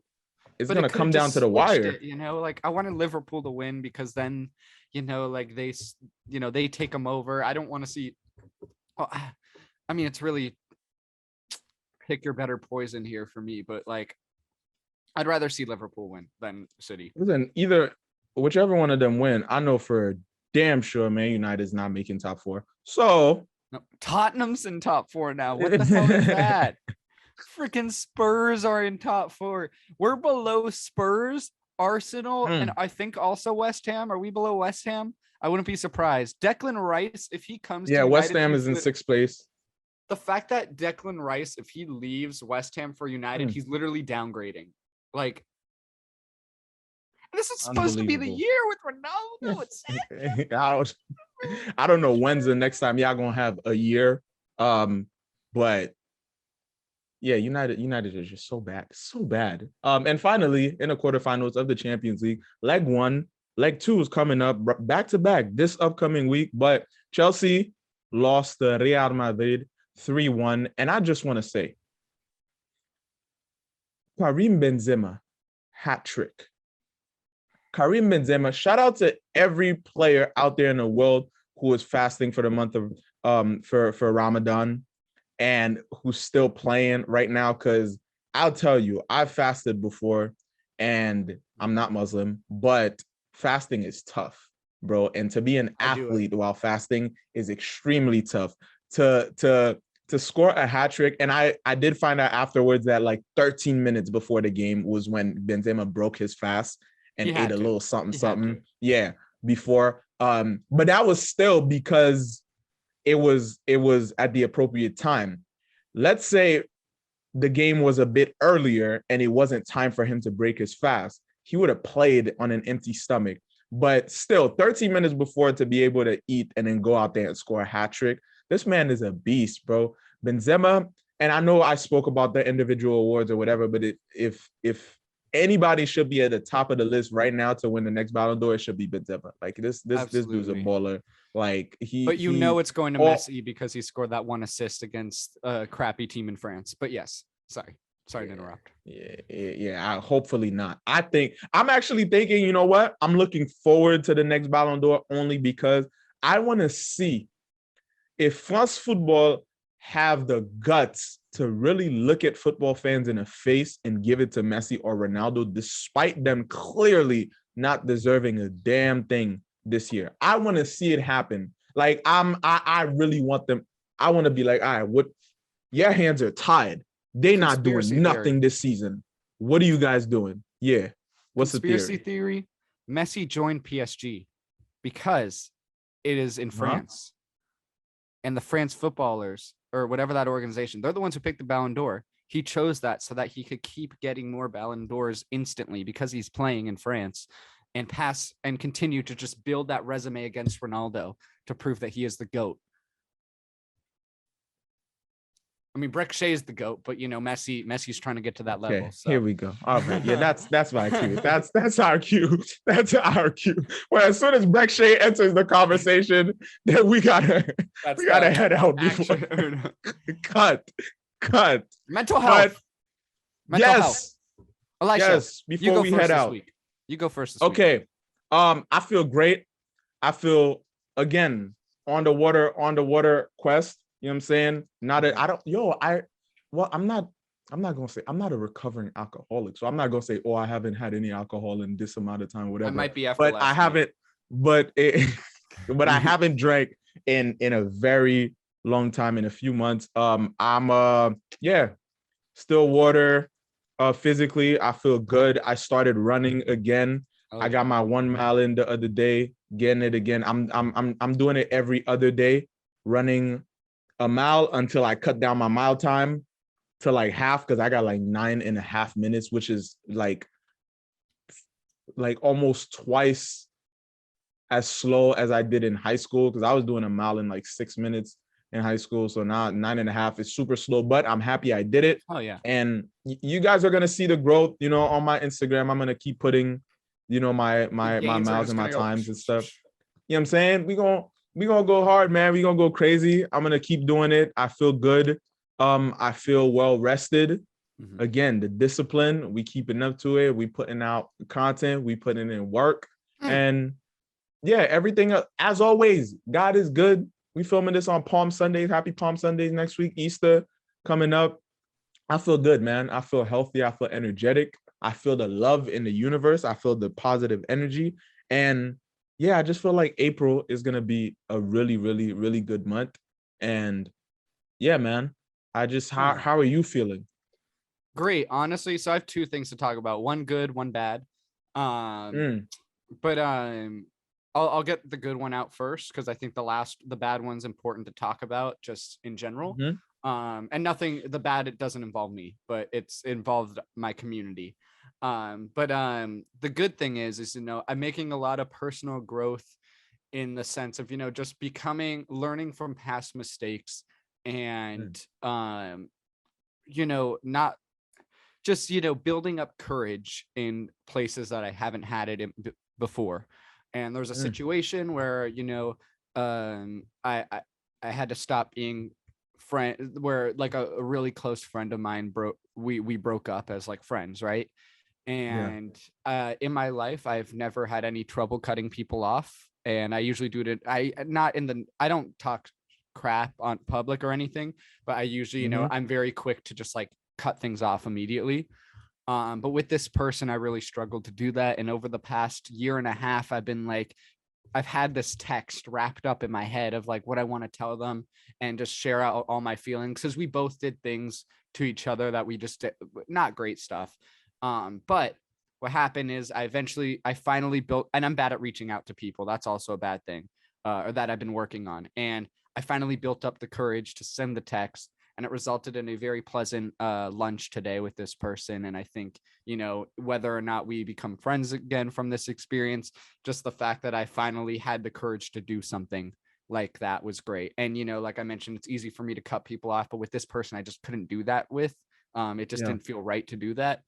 It's gonna come down to the wire. You know, like I wanted Liverpool to win because then, you know, like they take them over. I don't want to see. I mean, it's really pick your better poison here for me, but like, I'd rather see Liverpool win than City. Listen, whichever one of them win, I know for damn sure Man United is not making top 4. So no, Tottenham's in top 4 now. What the hell is that? Freaking Spurs are in top 4. We're below Spurs, Arsenal, and I think also West Ham. Are we below West Ham? I wouldn't be surprised. Declan Rice, if he comes to United, West Ham is in 6th place. The fact that Declan Rice, if he leaves West Ham for United, he's literally downgrading. Like, this is supposed to be the year with Ronaldo. I don't know when's the next time y'all gonna have a year. But yeah, United is just so bad. And finally, in the quarterfinals of the Champions League, leg 1, leg 2 is coming up back to back this upcoming week. But Chelsea lost to Real Madrid 3-1, and I just want to say, Karim Benzema hat trick. Karim Benzema, shout out to every player out there in the world who is fasting for the month of for Ramadan and who's still playing right now, because I'll tell you, I've fasted before and I'm not Muslim, but fasting is tough, bro. And to be an athlete while fasting is extremely tough. To score a hat trick, and I did find out afterwards that like 13 minutes before the game was when Benzema broke his fast and ate a little something. Yeah, before. But that was still because it was at the appropriate time. Let's say the game was a bit earlier and it wasn't time for him to break his fast. He would have played on an empty stomach. But still, 13 minutes before to be able to eat and then go out there and score a hat trick. This man is a beast, bro. Benzema, and I know I spoke about the individual awards or whatever, but if anybody should be at the top of the list right now to win the next Ballon d'Or, it should be Benzema. Like this dude's a baller. Like but it's going to Messi because he scored that 1 assist against a crappy team in France. But yes, sorry to interrupt. Yeah. Hopefully not. I'm actually thinking, you know what? I'm looking forward to the next Ballon d'Or only because I want to see if France Football have the guts to really look at football fans in the face and give it to Messi or Ronaldo, despite them clearly not deserving a damn thing this year. I want to see it happen. Like I really want them. I want to be like, all right, what? Your hands are tied. They not doing nothing this season. What are you guys doing? Yeah. What's the theory? Messi joined PSG because it is in France. And the France footballers, or whatever that organization, they're the ones who picked the Ballon d'Or. He chose that so that he could keep getting more Ballon d'Ors instantly because he's playing in France. and pass and continue to just build that resume against Ronaldo to prove that he is the GOAT. I mean, Breck Shea is the GOAT, but Messi's trying to get to that level. So. Here we go. All right. Yeah, that's my cue. That's our cue. That's our cue. Well, as soon as Breck Shea enters the conversation, then we gotta head out before cut. Mental health. Mental health. Elischa, yes, before we head out. You go first this week. Okay. I feel great. I feel again on the water quest. You know what I'm saying? I'm not gonna say I'm not a recovering alcoholic. So I'm not gonna say, I haven't had any alcohol in this amount of time, whatever. I might be after but last I haven't, but I haven't drank in a very long time, in a few months. I'm still water. Physically, I feel good. I started running again. I got my 1 mile in the other day, getting it again. I'm doing it every other day, running a mile until I cut down my mile time to like half, because I got like 9.5 minutes, which is like almost twice as slow as I did in high school, because I was doing a mile in like 6 minutes in high school. So now 9.5 is super slow, but I'm happy I did it. Oh yeah. And you guys are gonna see the growth, on my Instagram. I'm gonna keep putting, my miles and my times and stuff. You know what I'm saying? We gonna go hard, man. We gonna go crazy. I'm gonna keep doing it. I feel good. I feel well rested. Mm-hmm. Again, the discipline, we keeping up to it. We putting out content, we putting in work. And yeah, everything as always, God is good. We filming this on Palm Sundays. Happy Palm Sundays next week. Easter coming up. I feel good, man. I feel healthy. I feel energetic. I feel the love in the universe. I feel the positive energy. And yeah, I just feel like April is going to be a really, really, really good month. And yeah, man, how are you feeling? Great. Honestly, so I have two things to talk about. One good, one bad. But I'll get the good one out first, because I think the bad one's important to talk about just in general. Mm-hmm. And the bad, it doesn't involve me, but it's involved my community. But the good thing is I'm making a lot of personal growth in the sense of, just learning from past mistakes and, not just, building up courage in places that I haven't had it in before. And there's a situation where, I had to stop being friend, where like a really close friend of mine we broke up as like friends, right? And in my life, I've never had any trouble cutting people off. And I usually do it. I don't talk crap on public or anything, but I usually, I'm very quick to just like cut things off immediately. But with this person, I really struggled to do that. And over the past 1.5 years, I've had this text wrapped up in my head of like what I want to tell them and just share out all my feelings, because we both did things to each other that we just did, not great stuff. But what happened is I finally built, and I'm bad at reaching out to people. That's also a bad thing, or that I've been working on. And I finally built up the courage to send the text, and it resulted in a very pleasant lunch today with this person. And I think, whether or not we become friends again from this experience, just the fact that I finally had the courage to do something like that was great. And, like I mentioned, it's easy for me to cut people off, but with this person, I just couldn't do that with. It just didn't feel right to do that.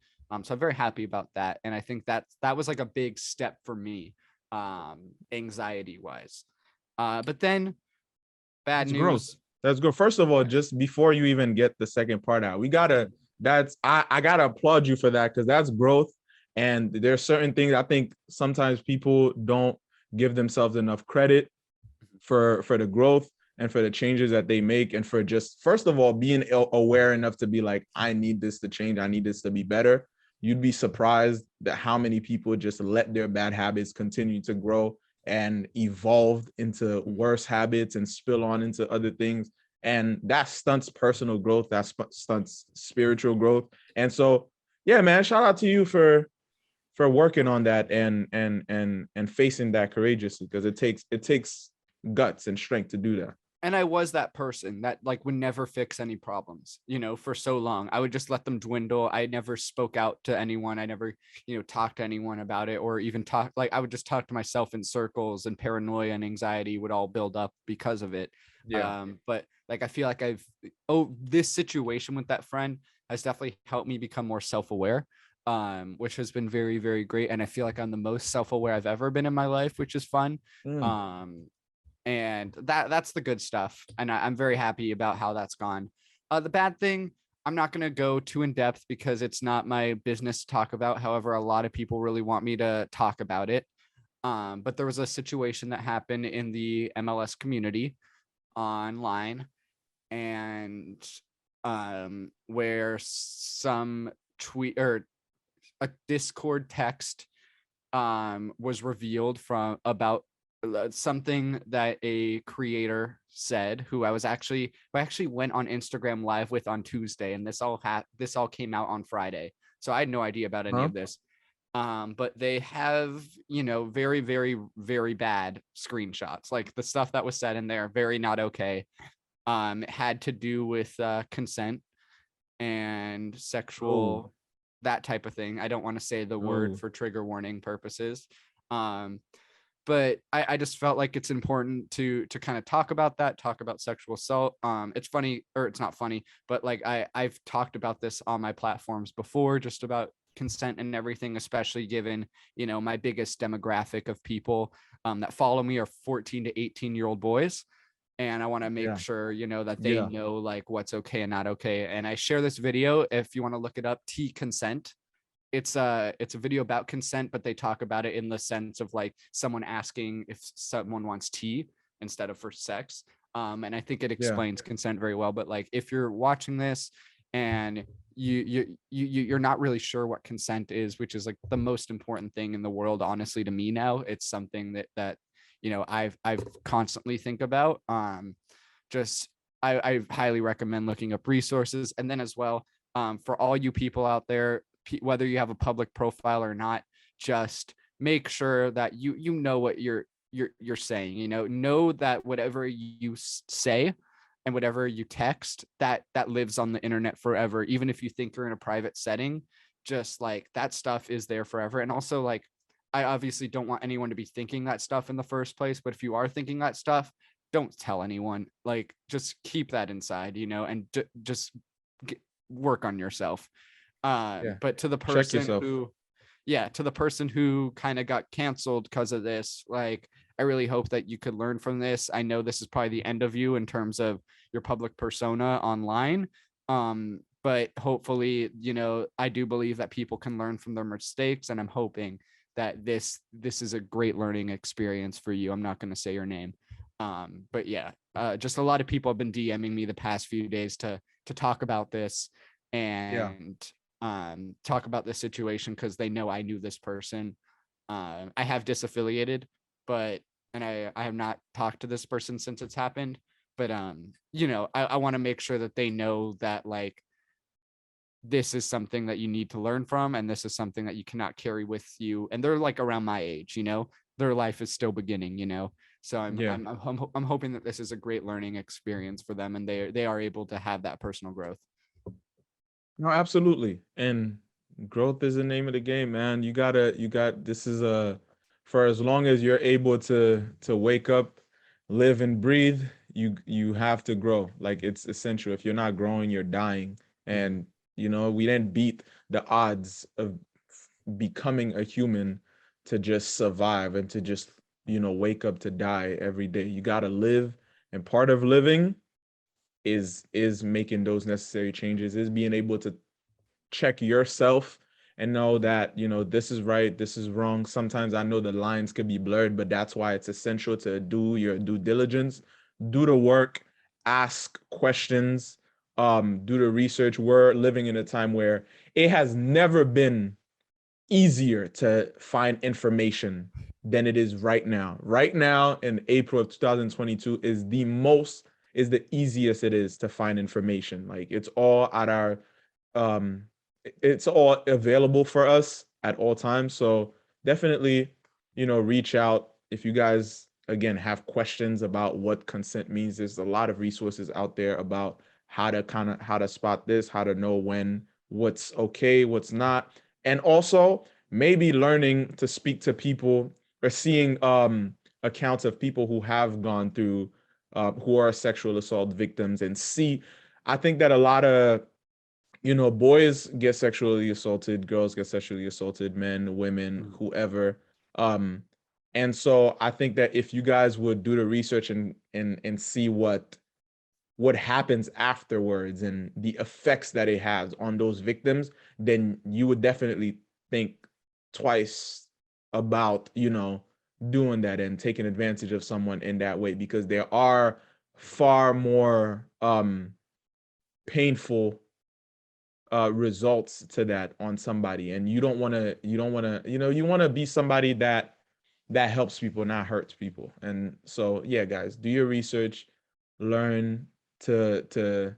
So I'm very happy about that. And I think that was like a big step for me, anxiety wise. But then bad news. Gross. That's good. First of all, just before you even get the second part out, I gotta applaud you for that, because that's growth. And there's certain things I think sometimes people don't give themselves enough credit for the growth and for the changes that they make, and for just, first of all, being aware enough to be like, I need this to change. I need this to be better. You'd be surprised that how many people just let their bad habits continue to grow and evolve into worse habits and spill on into other things. And that stunts personal growth, that stunts spiritual growth. And so, yeah, man, shout out to you for working on that and facing that courageously, because it takes guts and strength to do that. And I was that person that like would never fix any problems, for so long. I would just let them dwindle. I never spoke out to anyone. I never, talked to anyone about it, or even talk, like I would just talk to myself in circles, and paranoia and anxiety would all build up because of it. Yeah. But like I feel like this situation with that friend has definitely helped me become more self-aware, which has been very, very great. And I feel like I'm the most self-aware I've ever been in my life, which is fun. And that's the good stuff, and I'm very happy about how that's gone. The bad thing, I'm not going to go too in depth because it's not my business to talk about. However, a lot of people really want me to talk about it. But there was a situation that happened in the MLS community online, and where some tweet or a Discord text was revealed from about something that a creator said, who I actually went on Instagram live with on Tuesday, and this all came out on Friday, so I had no idea about any of this. But they have, very, very, very bad screenshots. Like the stuff that was said in there, very not okay. It had to do with consent and sexual, that type of thing. I don't want to say the word for trigger warning purposes. But I just felt like it's important to kind of talk about sexual assault. It's funny, or it's not funny, but like I've talked about this on my platforms before, just about consent and everything, especially given, my biggest demographic of people that follow me are 14 to 18-year-old boys. And I want to make sure, that they know like what's okay and not okay. And I share this video, if you want to look it up, T consent. It's a video about consent, but they talk about it in the sense of like someone asking if someone wants tea instead of for sex. And I think it explains consent very well. But like, if you're watching this and you're not really sure what consent is, which is like the most important thing in the world, honestly, to me now, it's something that I've constantly think about. I highly recommend looking up resources. And then as well, for all you people out there, whether you have a public profile or not, just make sure that you know what you're saying. Know that whatever you say and whatever you text, that lives on the internet forever. Even if you think you're in a private setting, just like that stuff is there forever. And also, like, I obviously don't want anyone to be thinking that stuff in the first place, but if you are thinking that stuff, don't tell anyone. Like, just keep that inside, and just work on yourself. But to the person who kind of got canceled because of this, like, I really hope that you could learn from this. I know this is probably the end of you in terms of your public persona online. But hopefully, I do believe that people can learn from their mistakes, and I'm hoping that this is a great learning experience for you. I'm not going to say your name. But just a lot of people have been DMing me the past few days to talk about this and talk about this situation, because they know I knew this person. I have disaffiliated, and I have not talked to this person since it's happened. But I want to make sure that they know that, like, this is something that you need to learn from, and this is something that you cannot carry with you. And they're like around my age, their life is still beginning, so I'm hoping that this is a great learning experience for them, and they are able to have that personal growth. No, absolutely. And growth is the name of the game, man. This is for as long as you're able to wake up, live and breathe, you have to grow. Like, it's essential. If you're not growing, you're dying. And we didn't beat the odds of becoming a human to just survive and to just wake up to die every day. You got to live, and part of living is making those necessary changes, is being able to check yourself and know that this is right, this is wrong. Sometimes I know the lines could be blurred, but that's why it's essential to do your due diligence, do the work, ask questions, do the research. We're living in a time where it has never been easier to find information than it is right now. Right now, in April of 2022, is the easiest it is to find information. Like, it's all at our it's all available for us at all times. So definitely, reach out if you guys again, have questions about what consent means, there's a lot of resources out there about how to spot this, how to know when what's okay, what's not. And also maybe learning to speak to people or seeing accounts of people who have gone through who are sexual assault victims and see. I think that a lot of boys get sexually assaulted, girls get sexually assaulted, men, women, whoever. And so I think that if you guys would do the research and see what happens afterwards and the effects that it has on those victims, then you would definitely think twice about, doing that and taking advantage of someone in that way, because there are far more painful results to that on somebody, and you want to be somebody that helps people, not hurts people. And so yeah, guys, do your research, learn to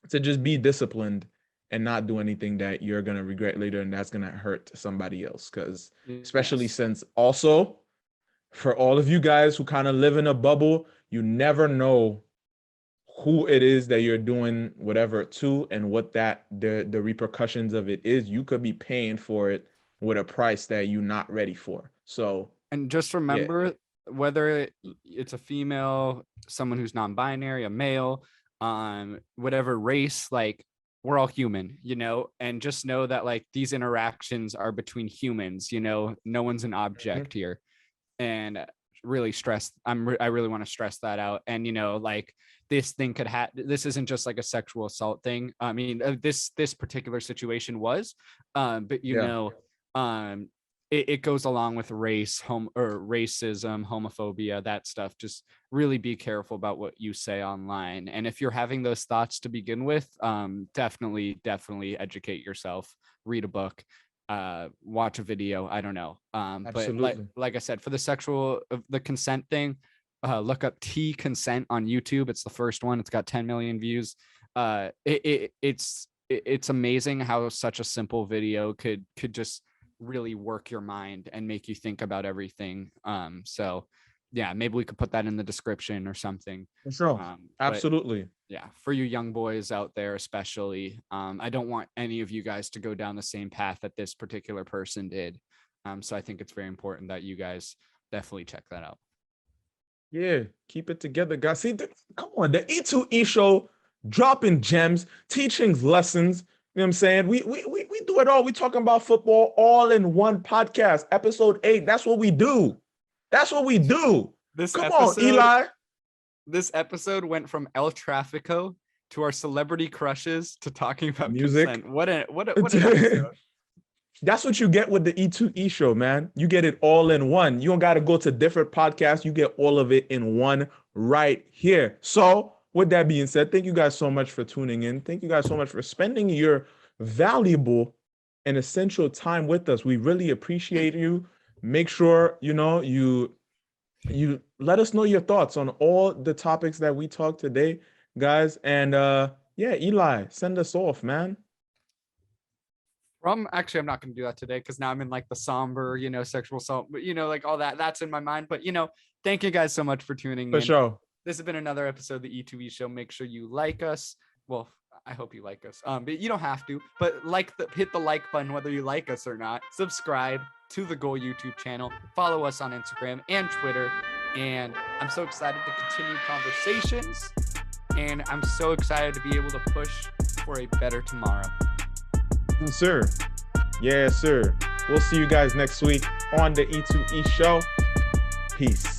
just be disciplined and not do anything that you're going to regret later and that's going to hurt somebody else. Because especially since also for all of you guys who kind of live in a bubble, you never know who it is that you're doing whatever to and what the repercussions of it is. You could be paying for it with a price that you're not ready for. So, and just remember, whether it's a female, someone who's non-binary, a male, whatever race, like, we're all human, and just know that like these interactions are between humans, no one's an object here. And really I really want to stress that out. And like this thing this isn't just like a sexual assault thing. I mean, this particular situation was, but it goes along with racism, homophobia, that stuff. Just really be careful about what you say online. And if you're having those thoughts to begin with, definitely educate yourself, read a book, watch a video. I don't know. But like I said, for the consent thing, look up T consent on YouTube. It's the first one. It's got 10 million views. It's amazing how such a simple video could just really work your mind and make you think about everything. So yeah, maybe we could put that in the description or something. For sure. Absolutely. Yeah, for you young boys out there especially, I don't want any of you guys to go down the same path that this particular person did. So I think it's very important that you guys definitely check that out. Yeah, keep it together, guys. See, come on, the E2E Show, dropping gems, teaching lessons. You know what I'm saying? We do it all. We talking about football all in one podcast. Episode 8. That's what we do. Come on, Eli. This episode went from El Trafico to our celebrity crushes to talking about music. Consent. What an episode. That's what you get with the E2E Show, man. You get it all in one. You don't got to go to different podcasts. You get all of it in one right here. So with that being said, thank you guys so much for tuning in. Thank you guys so much for spending your valuable and essential time with us. We really appreciate you. Make sure, you let us know your thoughts on all the topics that we talked today, guys. And Eli, send us off, man. Actually, I'm not going to do that today because now I'm in like the somber, sexual assault, but like all that's in my mind. But thank you guys so much for tuning in. For sure. This has been another episode of the E2E Show. Make sure you like us. Well, I hope you like us. But you don't have to. But hit the like button whether you like us or not. Subscribe to the Goal YouTube channel. Follow us on Instagram and Twitter. And I'm so excited to continue conversations. And I'm so excited to be able to push for a better tomorrow. Yes, sir. Yes, sir. We'll see you guys next week on the E2E Show. Peace.